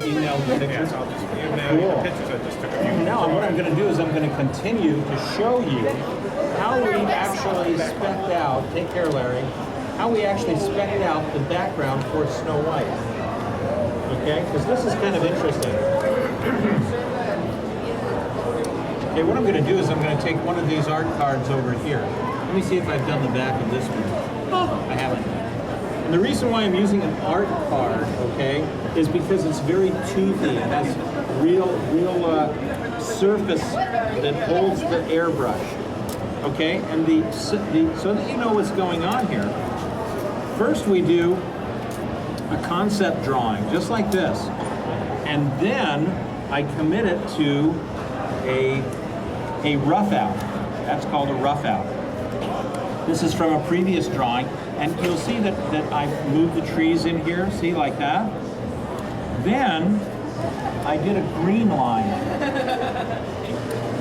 email the pictures? I'll just email you the pictures. I just took a few. Now what I'm going to do is I'm going to continue to show you how we actually specced out, take care Larry, how we actually specced out the background for Snow White. Okay, because this is kind of interesting. Okay, what I'm going to do is I'm going to take one of these art cards over here. Let me see if I've done the back of this one. I haven't. And the reason why I'm using an art card, okay, is because it's very toothy. It has real surface that holds the airbrush. Okay, and so that you know what's going on here. First we do a concept drawing, just like this, and then I commit it to a rough out. That's called a rough out. This is from a previous drawing, and you'll see that I've moved the trees in here, see, like that. Then I did a green line,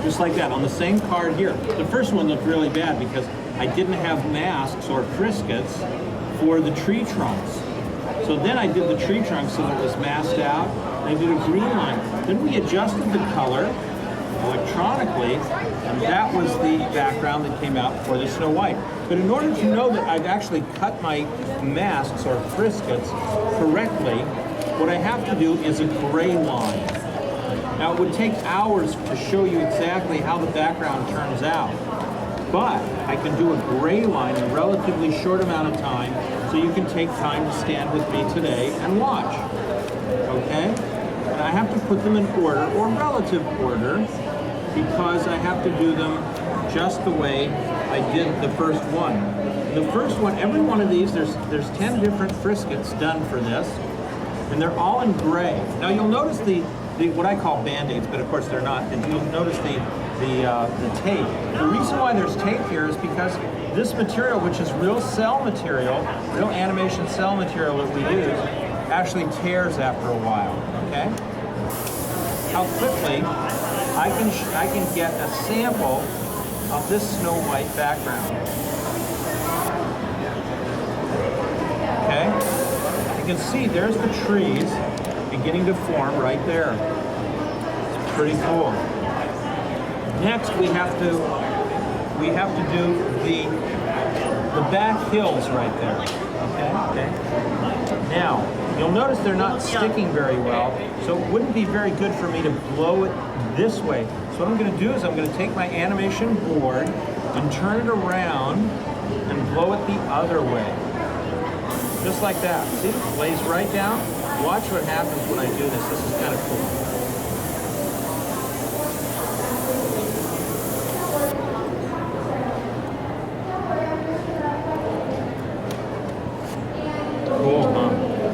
just like that, on the same card here. The first one looked really bad because I didn't have masks or Triscuits for the tree trunks. So then I did the tree trunk so that it was masked out, and I did a green line. Then we adjusted the color electronically, and that was the background that came out for the Snow White. But in order to know that I've actually cut my masks or Triscuits correctly, what I have to do is a gray line. Now it would take hours to show you exactly how the background turns out, but I can do a gray line in a relatively short amount of time, so you can take time to stand with me today and watch, okay? And I have to put them in order, or relative order, because I have to do them just the way I did the first one. The first one, every one of these, there's 10 different Triscuits done for this, and they're all in gray. Now you'll notice the what I call band-aids, but of course they're not, and you'll notice the tape. The reason why there's tape here is because this material, which is real cell material, real animation cell material that we use, actually tears after a while, okay? How quickly I can get a sample of this Snow White background. Okay? You can see there's the trees beginning to form right there. It's pretty cool. Next we have to do the back hills right there. Okay? Now, you'll notice they're not sticking very well, so it wouldn't be very good for me to blow it this way. So what I'm going to do is I'm going to take my animation board and turn it around and blow it the other way. Just like that. See, it lays right down. Watch what happens when I do this. This is kind of cool.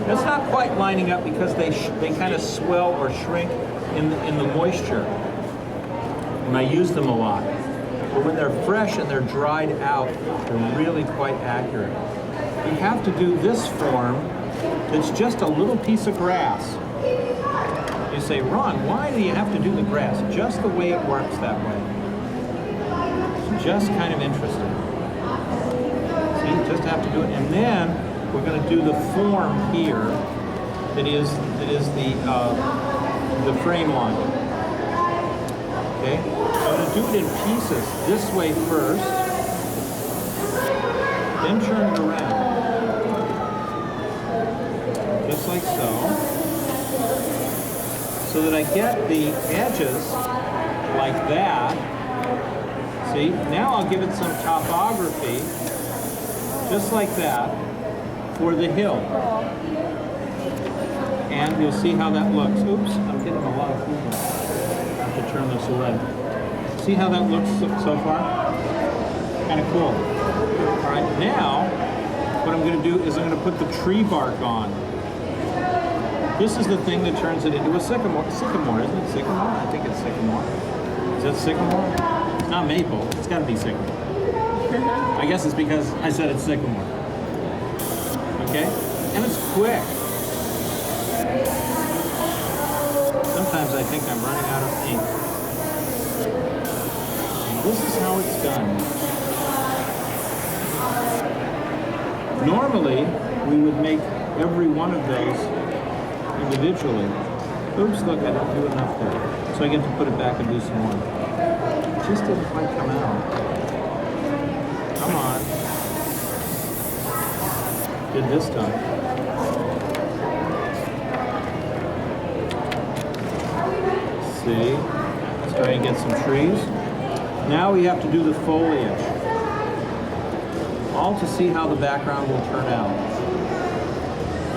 It's not quite lining up because they kind of swell or shrink in the moisture when I use them a lot. But when they're fresh and they're dried out, they're really quite accurate. You have to do this form that's just a little piece of grass. You say, Ron, why do you have to do the grass? Just the way it works that way. It's just kind of interesting. See, you just have to do it. And then we're going to do the form here that is the frame line. Okay? I'm going to do it in pieces this way first, then turn it around. Just like so. So that I get the edges like that. See? Now I'll give it some topography, just like that, for the hill. And you'll see how that looks. Oops, I'm getting a lot of food. I have to turn this away. See how that looks so far? Kind of cool. All right, now what I'm going to do is I'm going to put the tree bark on. This is the thing that turns it into a sycamore. Sycamore, isn't it sycamore? I think it's sycamore. Is that sycamore? It's not maple. It's got to be sycamore. I guess it's because I said it's sycamore. Okay? And it's quick. Sometimes I think I'm running out of ink. And this is how it's done. Normally, we would make every one of those individually. Oops, look, I didn't do enough there. So I get to put it back and do some more. It just didn't quite come out. Come on. Did this time. See? Let's try and get some trees. Now we have to do the foliage. All to see how the background will turn out.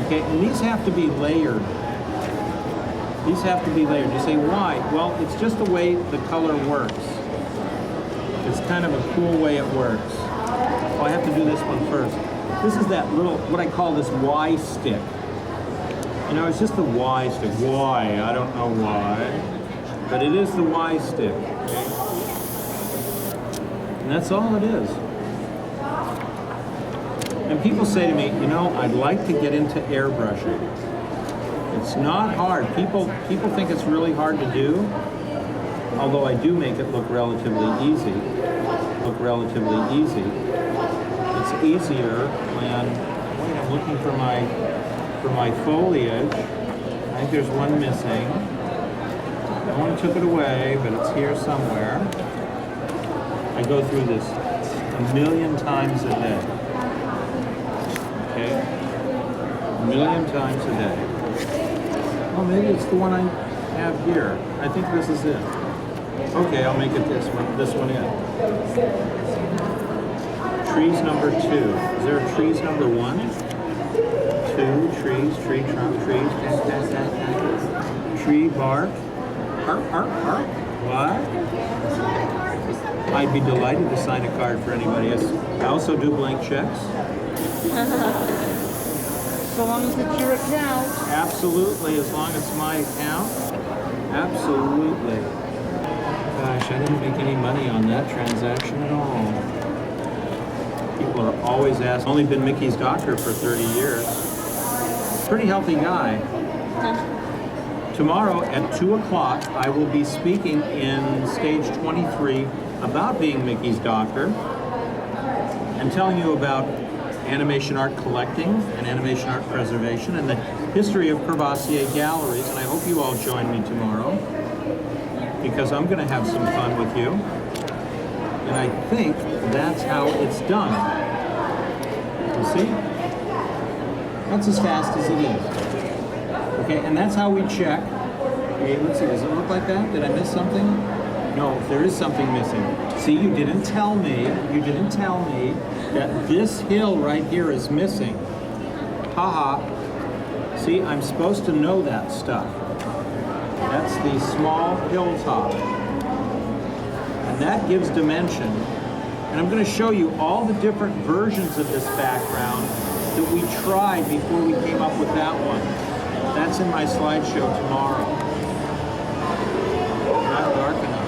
Okay, and these have to be layered. These have to be layered. You say, why? Well, it's just the way the color works. It's kind of a cool way it works. Oh, I have to do this one first. This is that little, what I call this Y stick. You know, it's just the Y stick. Why? I don't know why. But it is the Y stick. Okay? And that's all it is. And people say to me, you know, I'd like to get into airbrushing. It's not hard. People think it's really hard to do, although I do make it look relatively easy. It's easier when, wait, I'm looking for my foliage. I think there's one missing. No one took it away, but it's here somewhere. I go through this a million times a day. Okay? A million times a day. Oh, maybe it's the one I have here. I think this is it. Okay, I'll make it this one in. Trees number 2. Is there trees number 1? 2 trees, tree trunk, trees, tree bark. Arp. What? I'd be delighted to sign a card for anybody else. I also do blank checks. So long as it's your account. Absolutely, as long as it's my account. Absolutely. Gosh, I didn't make any money on that transaction at all. People are always asking. Only been Mickey's doctor for 30 years. Pretty healthy guy. Tomorrow at 2 o'clock, I will be speaking in stage 23 about being Mickey's doctor and telling you about animation art collecting and animation art preservation and the history of Courvoisier galleries. And I hope you all join me tomorrow because I'm going to have some fun with you. And I think that's how it's done. You see? That's as fast as it is. Okay, and that's how we check. Okay, let's see, does it look like that? Did I miss something? No, there is something missing. See, you didn't tell me that this hill right here is missing. Haha. See, I'm supposed to know that stuff. That's the small hilltop. And that gives dimension. And I'm going to show you all the different versions of this background that we tried before we came up with that one. That's in my slideshow tomorrow. Not dark enough.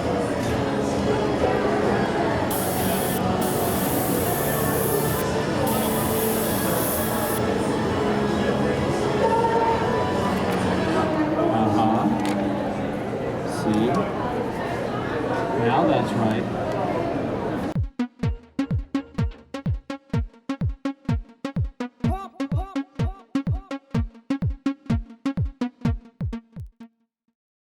See? Now that's right.